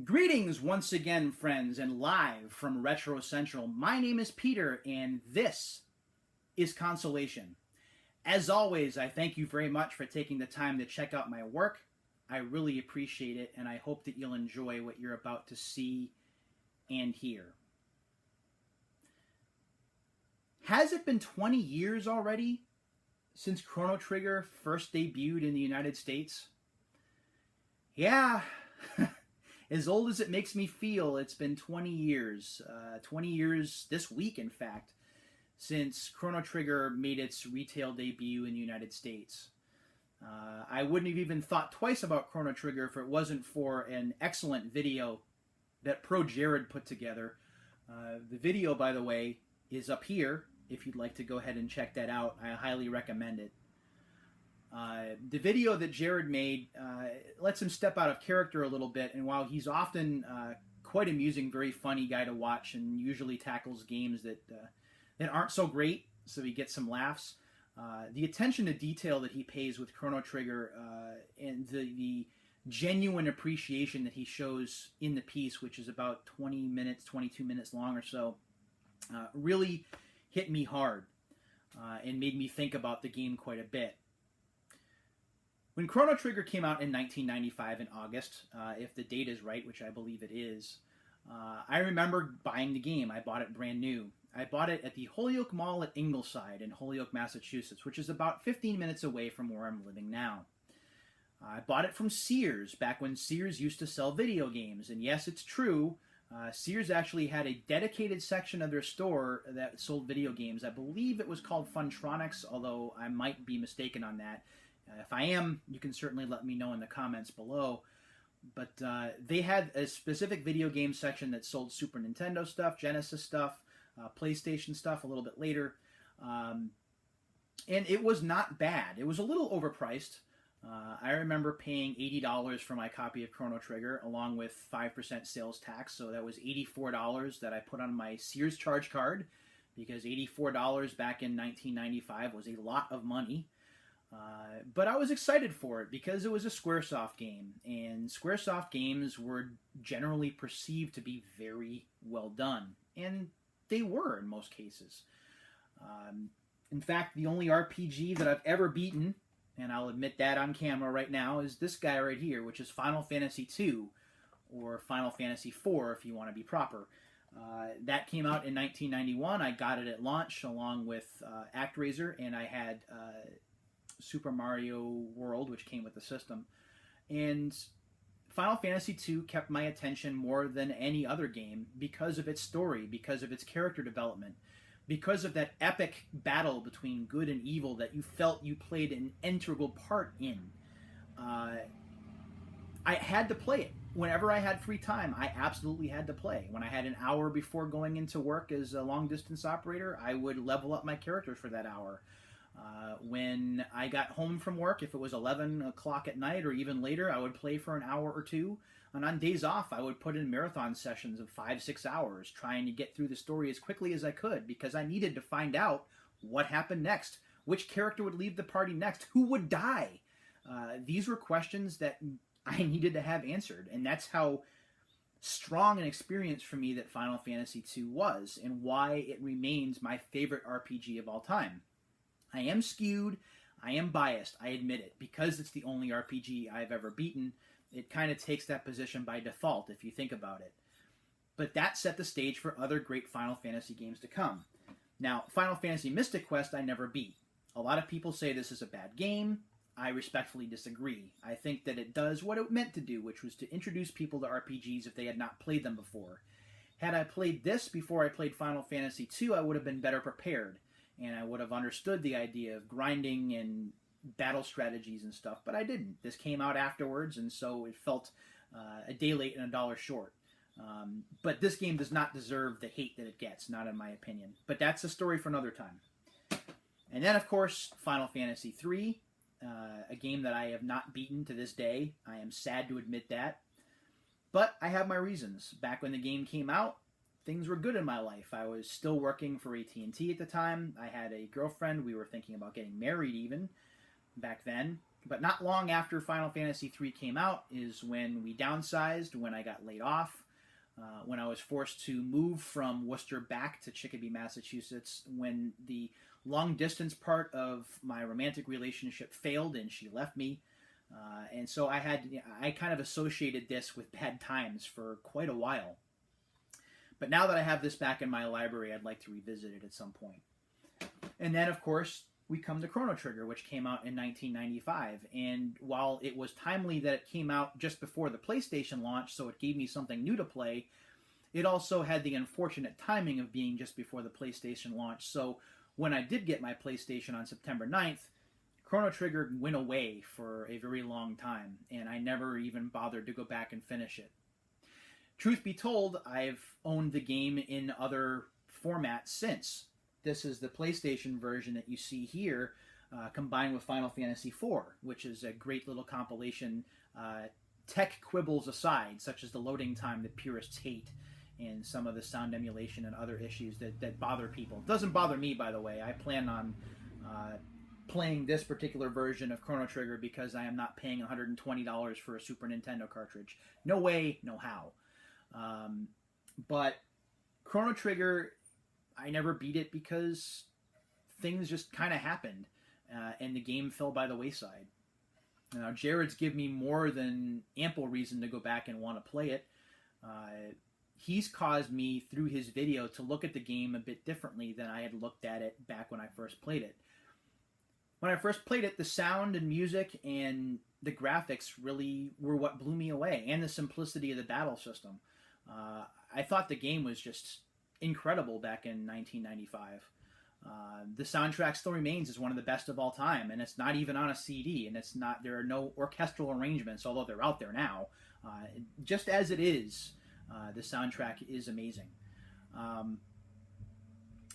Greetings once again, friends, and live from Retro Central. My name is Peter, and this is Consolation. As always, I thank you very much for taking the time to check out my work. I really appreciate it, and I hope that you'll enjoy what you're about to see and hear. Has it been 20 years already since Chrono Trigger first debuted in the United States? Yeah. As old as it makes me feel, it's been 20 years. 20 years this week, in fact, since Chrono Trigger made its retail debut in the United States. I wouldn't have even thought twice about Chrono Trigger if it wasn't for an excellent video that Pro Jared put together. The video, by the way, is up here. If you'd like to go ahead and check that out, I highly recommend it. The video that Jared made lets him step out of character a little bit, and while he's often quite amusing, very funny guy to watch, and usually tackles games that aren't so great, so he gets some laughs, the attention to detail that he pays with Chrono Trigger and the genuine appreciation that he shows in the piece, which is about 20 minutes, 22 minutes long or so, really hit me hard and made me think about the game quite a bit. When Chrono Trigger came out in 1995 in August, if the date is right, which I believe it is, I remember buying the game. I bought it brand new. I bought it at the Holyoke Mall at Ingleside in Holyoke, Massachusetts, which is about 15 minutes away from where I'm living now. I bought it from Sears, back when Sears used to sell video games. And yes, it's true, Sears actually had a dedicated section of their store that sold video games. I believe it was called Funtronics, although I might be mistaken on that. If I am, you can certainly let me know in the comments below. But they had a specific video game section that sold Super Nintendo stuff, Genesis stuff, PlayStation stuff a little bit later. And it was not bad. It was a little overpriced. I remember paying $80 for my copy of Chrono Trigger, along with 5% sales tax. So that was $84 that I put on my Sears charge card, because $84 back in 1995 was a lot of money. But I was excited for it because it was a Squaresoft game, and Squaresoft games were generally perceived to be very well done, and they were in most cases. In fact, the only RPG that I've ever beaten, and I'll admit that on camera right now, is this guy right here, which is Final Fantasy II, or Final Fantasy IV if you want to be proper. That came out in 1991. I got it at launch along with ActRaiser, and I had Super Mario World, which came with the system. And Final Fantasy II kept my attention more than any other game because of its story, because of its character development, because of that epic battle between good and evil that you felt you played an integral part in. I had to play it. Whenever I had free time, I absolutely had to play. When I had an hour before going into work as a long-distance operator, I would level up my characters for that hour. When I got home from work, if it was 11 o'clock at night or even later, I would play for an hour or two. And on days off, I would put in marathon sessions of 5-6 hours, trying to get through the story as quickly as I could, because I needed to find out what happened next, which character would leave the party next, who would die. These were questions that I needed to have answered, and that's how strong an experience for me that Final Fantasy II was, and why it remains my favorite RPG of all time. I am skewed, I am biased, I admit it. Because it's the only RPG I've ever beaten, it kind of takes that position by default, if you think about it. But that set the stage for other great Final Fantasy games to come. Now, Final Fantasy Mystic Quest I never beat. A lot of people say this is a bad game. I respectfully disagree. I think that it does what it meant to do, which was to introduce people to RPGs if they had not played them before. Had I played this before I played Final Fantasy II, I would have been better prepared. And I would have understood the idea of grinding and battle strategies and stuff, but I didn't. This came out afterwards, and so it felt a day late and a dollar short. But this game does not deserve the hate that it gets, not in my opinion. But that's a story for another time. And then, of course, Final Fantasy III, a game that I have not beaten to this day. I am sad to admit that. But I have my reasons. Back when the game came out, things were good in my life. I was still working for AT&T at the time. I had a girlfriend. We were thinking about getting married even back then. But not long after Final Fantasy III came out is when we downsized, when I got laid off, when I was forced to move from Worcester back to Chicopee, Massachusetts, when the long distance part of my romantic relationship failed and she left me. And so I kind of associated this with bad times for quite a while. But now that I have this back in my library, I'd like to revisit it at some point. And then, of course, we come to Chrono Trigger, which came out in 1995. And while it was timely that it came out just before the PlayStation launch, so it gave me something new to play, it also had the unfortunate timing of being just before the PlayStation launch. So when I did get my PlayStation on September 9th, Chrono Trigger went away for a very long time, and I never even bothered to go back and finish it. Truth be told, I've owned the game in other formats since. This is the PlayStation version that you see here, combined with Final Fantasy IV, which is a great little compilation, tech quibbles aside, such as the loading time that purists hate, and some of the sound emulation and other issues that bother people. It doesn't bother me, by the way. I plan on playing this particular version of Chrono Trigger because I am not paying $120 for a Super Nintendo cartridge. No way, no how. But Chrono Trigger, I never beat it because things just kind of happened, and the game fell by the wayside. Now, Jared's given me more than ample reason to go back and want to play it. He's caused me, through his video, to look at the game a bit differently than I had looked at it back when I first played it. When I first played it, the sound and music and the graphics really were what blew me away, and the simplicity of the battle system. I thought the game was just incredible back in 1995. The soundtrack still remains as one of the best of all time, and it's not even on a CD, and there are no orchestral arrangements, although they're out there now. Just as it is, the soundtrack is amazing.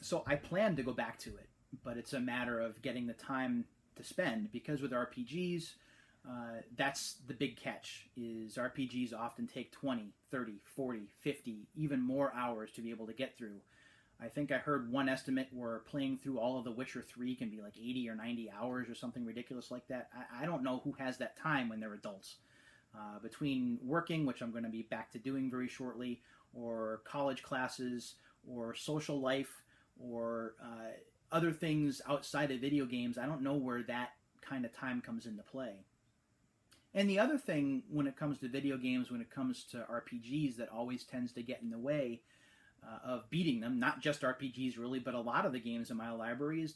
So I plan to go back to it, but it's a matter of getting the time to spend, because with RPGs, that's the big catch, is RPGs often take 20, 30, 40, 50, even more hours to be able to get through. I think I heard one estimate where playing through all of The Witcher 3 can be like 80 or 90 hours or something ridiculous like that. I don't know who has that time when they're adults. Between working, which I'm going to be back to doing very shortly, or college classes, or social life, or other things outside of video games, I don't know where that kind of time comes into play. And the other thing when it comes to video games, when it comes to RPGs, that always tends to get in the way of beating them, not just RPGs really, but a lot of the games in my library,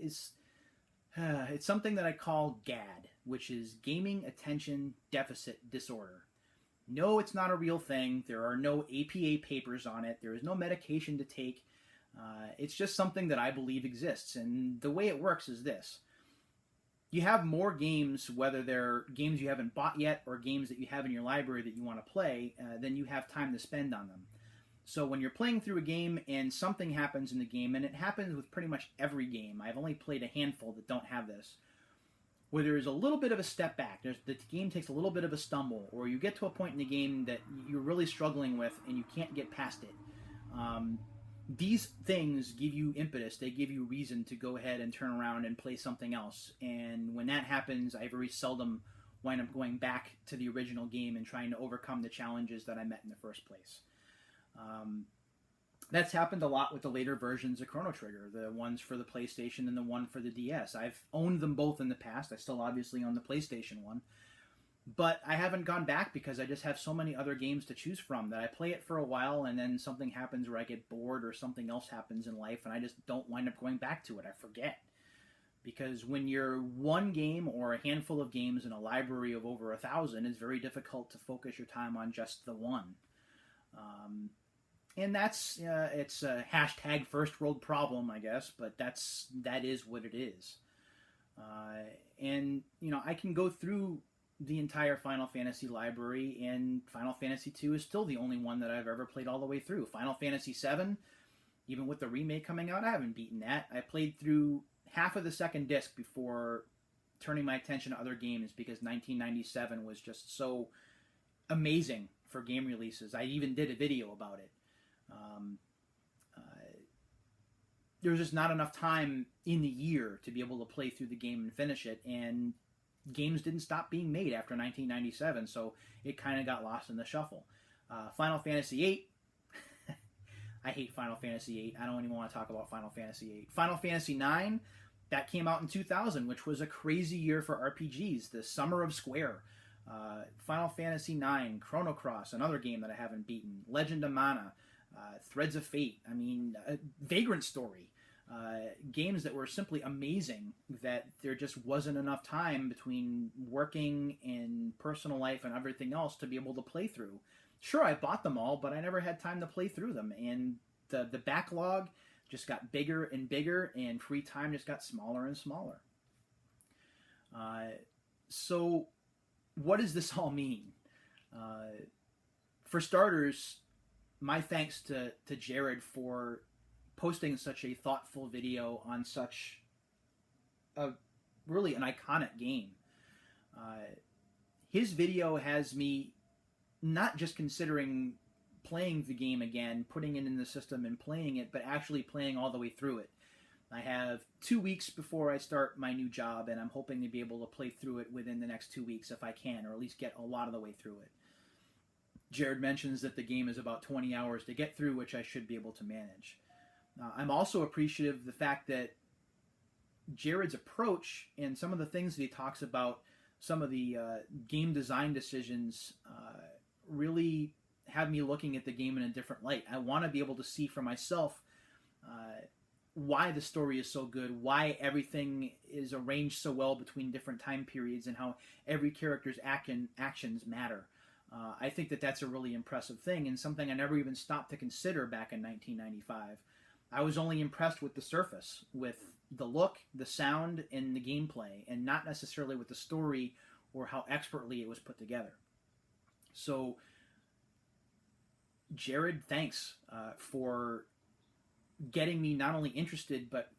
it's something that I call GAD, which is Gaming Attention Deficit Disorder. No, it's not a real thing. There are no APA papers on it. There is no medication to take. It's just something that I believe exists. And the way it works is this. You have more games, whether they're games you haven't bought yet or games that you have in your library that you want to play, than you have time to spend on them. So when you're playing through a game and something happens in the game, and it happens with pretty much every game, I've only played a handful that don't have this, where there's a little bit of a step back, the game takes a little bit of a stumble, or you get to a point in the game that you're really struggling with and you can't get past it. These things give you impetus. They give you reason to go ahead and turn around and play something else. And when that happens, I very seldom wind up going back to the original game and trying to overcome the challenges that I met in the first place. That's happened a lot with the later versions of Chrono Trigger, the ones for the PlayStation and the one for the DS. I've owned them both in the past. I still obviously own the PlayStation one. But I haven't gone back because I just have so many other games to choose from that I play it for a while and then something happens where I get bored or something else happens in life and I just don't wind up going back to it. I forget. Because when you're one game or a handful of games in a library of over 1,000, it's very difficult to focus your time on just the one. And it's a hashtag first world problem, I guess, but that is what it is. And, I can go through the entire Final Fantasy library, and Final Fantasy II is still the only one that I've ever played all the way through. Final Fantasy VII, even with the remake coming out, I haven't beaten that. I played through half of the second disc before turning my attention to other games because 1997 was just so amazing for game releases. I even did a video about it. There was just not enough time in the year to be able to play through the game and finish it, and games didn't stop being made after 1997, so it kind of got lost in the shuffle. Final Fantasy VIII. I hate Final Fantasy VIII. I don't even want to talk about Final Fantasy VIII. Final Fantasy IX, that came out in 2000, which was a crazy year for RPGs. The Summer of Square. Final Fantasy IX, Chrono Cross, another game that I haven't beaten. Legend of Mana, Threads of Fate. I mean, Vagrant Story. Games that were simply amazing, that there just wasn't enough time between working and personal life and everything else to be able to play through. Sure, I bought them all, but I never had time to play through them, and the backlog just got bigger and bigger, and free time just got smaller and smaller. So what does this all mean? For starters, my thanks to Jared for posting such a thoughtful video on such a really an iconic game. His video has me not just considering playing the game again, putting it in the system and playing it, but actually playing all the way through it. I have 2 weeks before I start my new job, and I'm hoping to be able to play through it within the next 2 weeks if I can, or at least get a lot of the way through it. Jared mentions that the game is about 20 hours to get through, which I should be able to manage. I'm also appreciative of the fact that Jared's approach and some of the things that he talks about, some of the game design decisions, really have me looking at the game in a different light. I want to be able to see for myself why the story is so good, why everything is arranged so well between different time periods, and how every character's actions matter. I think that that's a really impressive thing, and something I never even stopped to consider back in 1995. I was only impressed with the surface, with the look, the sound, and the gameplay, and not necessarily with the story or how expertly it was put together. So, Jared, thanks for getting me not only interested, but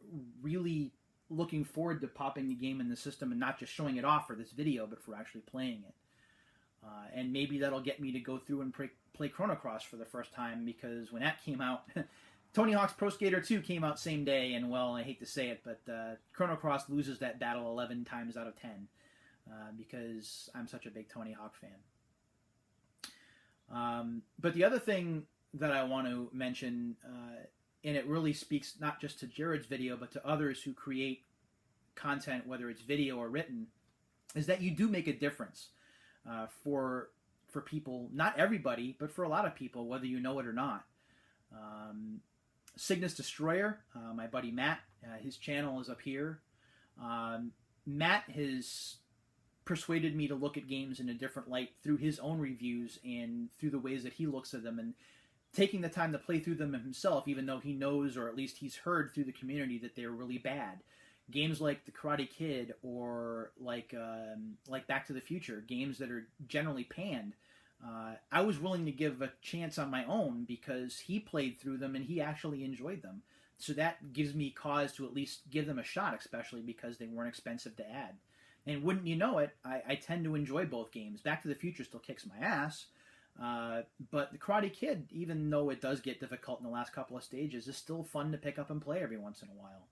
really looking forward to popping the game in the system and not just showing it off for this video, but for actually playing it. And maybe that'll get me to go through and play Chrono Cross for the first time, because when that came out, Tony Hawk's Pro Skater 2 came out same day, and well, I hate to say it, but Chrono Cross loses that battle 11 times out of 10 because I'm such a big Tony Hawk fan. But the other thing that I want to mention, and it really speaks not just to Jared's video, but to others who create content, whether it's video or written, is that you do make a difference for people, not everybody, but for a lot of people, whether you know it or not. Cygnus Destroyer, my buddy Matt, his channel is up here. Matt has persuaded me to look at games in a different light through his own reviews and through the ways that he looks at them, and taking the time to play through them himself, even though he knows, or at least he's heard through the community, that they're really bad. Games like The Karate Kid or like Back to the Future, games that are generally panned, I was willing to give a chance on my own because he played through them and he actually enjoyed them. So that gives me cause to at least give them a shot, especially because they weren't expensive to add. And wouldn't you know it, I tend to enjoy both games. Back to the Future still kicks my ass, but The Karate Kid, even though it does get difficult in the last couple of stages, is still fun to pick up and play every once in a while.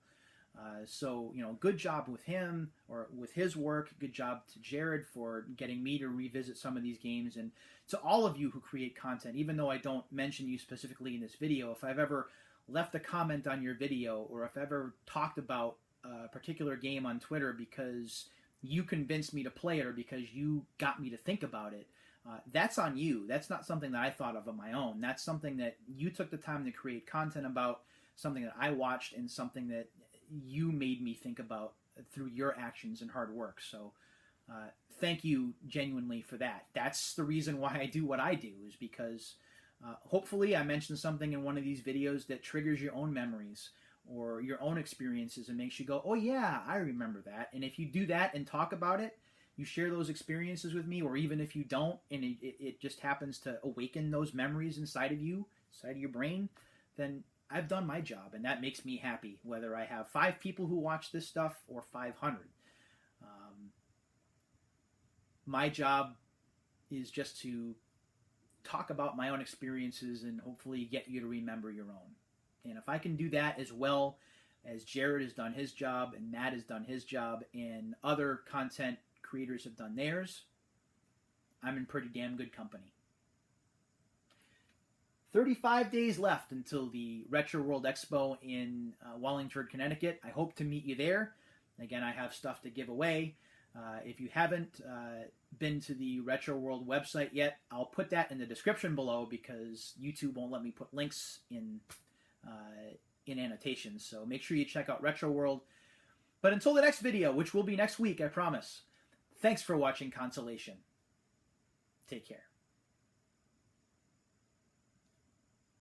So, you know, good job with him, or with his work. Good job to Jared for getting me to revisit some of these games. And to all of you who create content, even though I don't mention you specifically in this video, if I've ever left a comment on your video, or if I've ever talked about a particular game on Twitter because you convinced me to play it, or because you got me to think about it, that's on you. That's not something that I thought of on my own. That's something that you took the time to create content about, something that I watched, and something that you made me think about through your actions and hard work. So thank you genuinely for that. That's the reason why I do what I do, is because hopefully I mentioned something in one of these videos that triggers your own memories or your own experiences and makes you go, oh yeah, I remember that. And if you do that and talk about it, you share those experiences with me, or even if you don't, and it just happens to awaken those memories inside of you, inside of your brain, then I've done my job, and that makes me happy, whether I have 5 people who watch this stuff or 500. My job is just to talk about my own experiences and hopefully get you to remember your own. And if I can do that as well as Jared has done his job, and Matt has done his job, and other content creators have done theirs, I'm in pretty damn good company. 35 days left until the Retro World Expo in Wallingford, Connecticut. I hope to meet you there. Again, I have stuff to give away. If you haven't been to the Retro World website yet, I'll put that in the description below because YouTube won't let me put links in annotations. So make sure you check out Retro World. But until the next video, which will be next week, I promise. Thanks for watching Consolation. Take care.